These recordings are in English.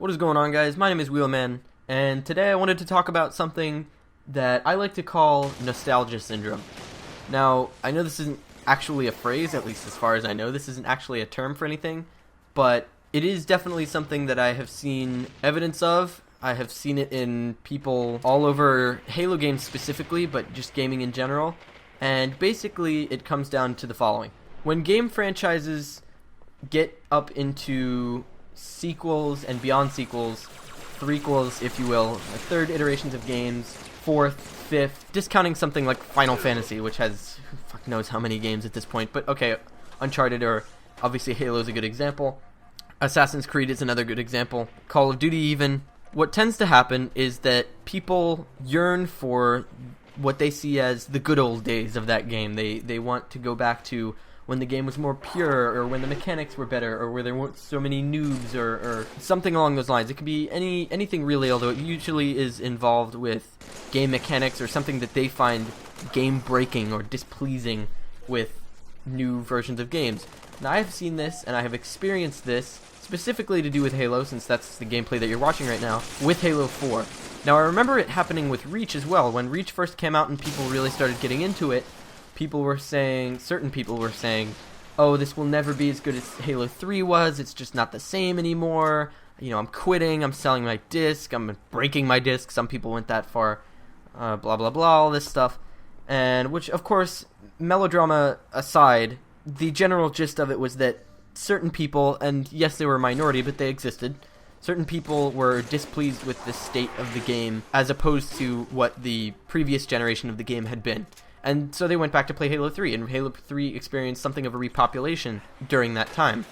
What is going on, guys? My name is Wheelman, and today I wanted to talk about something that I like to call nostalgia syndrome. Now, I know this isn't actually a phrase, at least as far as I know. This isn't actually a term for anything, but it is definitely something that I have seen evidence of. I have seen it in people all over Halo games specifically, but just gaming in general. And basically, it comes down to the following. When game franchises get up into sequels and beyond sequels, threequels, if you will, third iterations of games, fourth, fifth, discounting something like Final Fantasy, which has who fuck knows how many games at this point, but okay, Uncharted, or obviously Halo is a good example. Assassin's Creed is another good example. Call of Duty even. What tends to happen is that people yearn for what they see as the good old days of that game. They want to go back to when the game was more pure, or when the mechanics were better, or where there weren't so many noobs, or something along those lines. It could be anything really, although it usually is involved with game mechanics or something that they find game-breaking or displeasing with new versions of games. Now, I have seen this, and I have experienced this, specifically to do with Halo, since that's the gameplay that you're watching right now, with Halo 4. Now, I remember it happening with Reach as well. When Reach first came out and people really started getting into it, certain people were saying, oh, this will never be as good as Halo 3 was, it's just not the same anymore, you know, I'm quitting, I'm selling my disc, I'm breaking my disc, some people went that far, blah blah blah, all this stuff. And which, of course, melodrama aside, the general gist of it was that certain people, and yes, they were a minority, but they existed, certain people were displeased with the state of the game as opposed to what the previous generation of the game had been. And so they went back to play Halo 3, and Halo 3 experienced something of a repopulation during that time.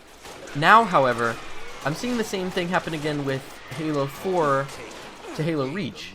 Now, however, I'm seeing the same thing happen again with Halo 4 to Halo Reach.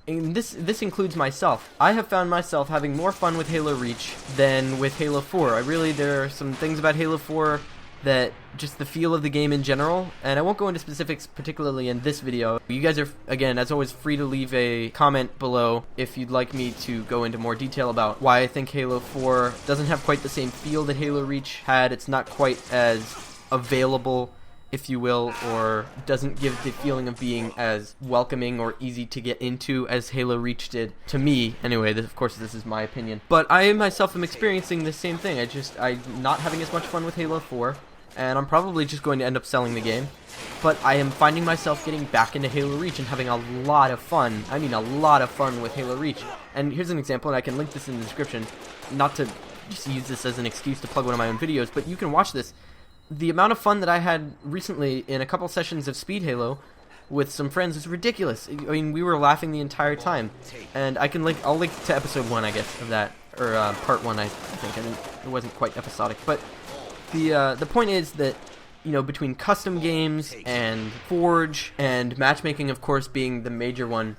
And this includes myself. I have found myself having more fun with Halo Reach than with Halo 4. There are some things about Halo 4 that just the feel of the game in general, and I won't go into specifics particularly in this video. You guys are, again, as always, free to leave a comment below if you'd like me to go into more detail about why I think Halo 4 doesn't have quite the same feel that Halo Reach had. It's not quite as available, if you will, or doesn't give the feeling of being as welcoming or easy to get into as Halo Reach did, to me anyway. Of course, this is my opinion, but I myself am experiencing the same thing. I'm not having as much fun with Halo 4, and I'm probably just going to end up selling the game, but I am finding myself getting back into Halo Reach and having a lot of fun. I mean, a lot of fun with Halo Reach. And here's an example, and I can link this in the description, not to just use this as an excuse to plug one of my own videos, but you can watch this. The amount of fun that I had recently in a couple sessions of Speed Halo with some friends is ridiculous. I mean, we were laughing the entire time, and I'll link to episode 1, I guess, of that, or part 1, I think. It wasn't quite episodic, but the point is that, you know, between custom games and Forge and matchmaking, of course, being the major one,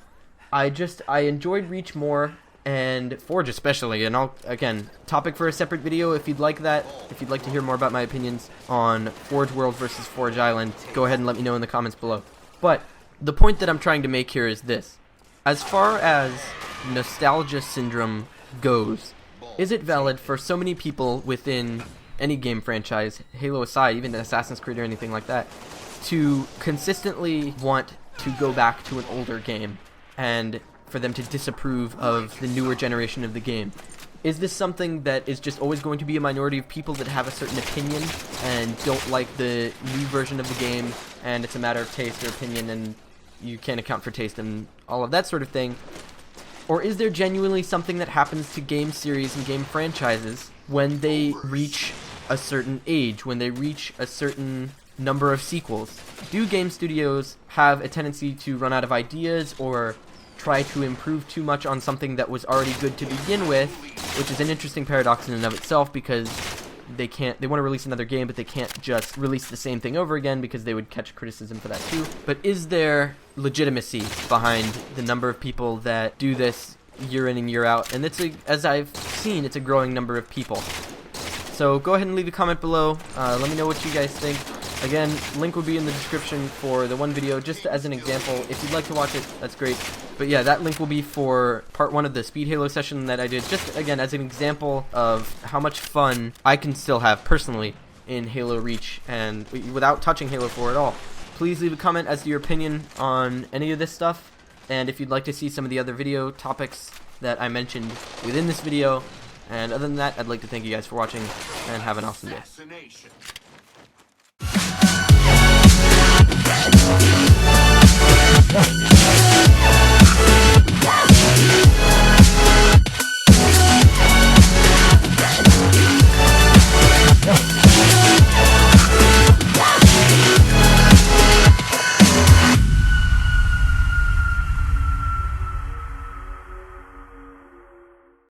I enjoyed Reach more, and Forge especially. And again, topic for a separate video if you'd like that. If you'd like to hear more about my opinions on Forge World versus Forge Island, go ahead and let me know in the comments below. But the point that I'm trying to make here is this. As far as nostalgia syndrome goes, is it valid for so many people within any game franchise, Halo aside, even Assassin's Creed or anything like that, to consistently want to go back to an older game and for them to disapprove of the newer generation of the game? Is this something that is just always going to be a minority of people that have a certain opinion and don't like the new version of the game, and it's a matter of taste or opinion and you can't account for taste and all of that sort of thing? Or is there genuinely something that happens to game series and game franchises when they reach a certain age, when they reach a certain number of sequels? Do game studios have a tendency to run out of ideas or try to improve too much on something that was already good to begin with, which is an interesting paradox in and of itself, because they want to release another game, but they can't just release the same thing over again because they would catch criticism for that too. But is there legitimacy behind the number of people that do this year in and year out? And as I've seen, it's a growing number of people. So go ahead and leave a comment below. Let me know what you guys think. Again, link will be in the description for the one video, just as an example. If you'd like to watch it, that's great. But yeah, that link will be for part 1 of the Speed Halo session that I did, just again as an example of how much fun I can still have personally in Halo Reach, and without touching Halo 4 at all. please leave a comment as to your opinion on any of this stuff, and if you'd like to see some of the other video topics that I mentioned within this video. And other than that, I'd like to thank you guys for watching, and have an awesome day.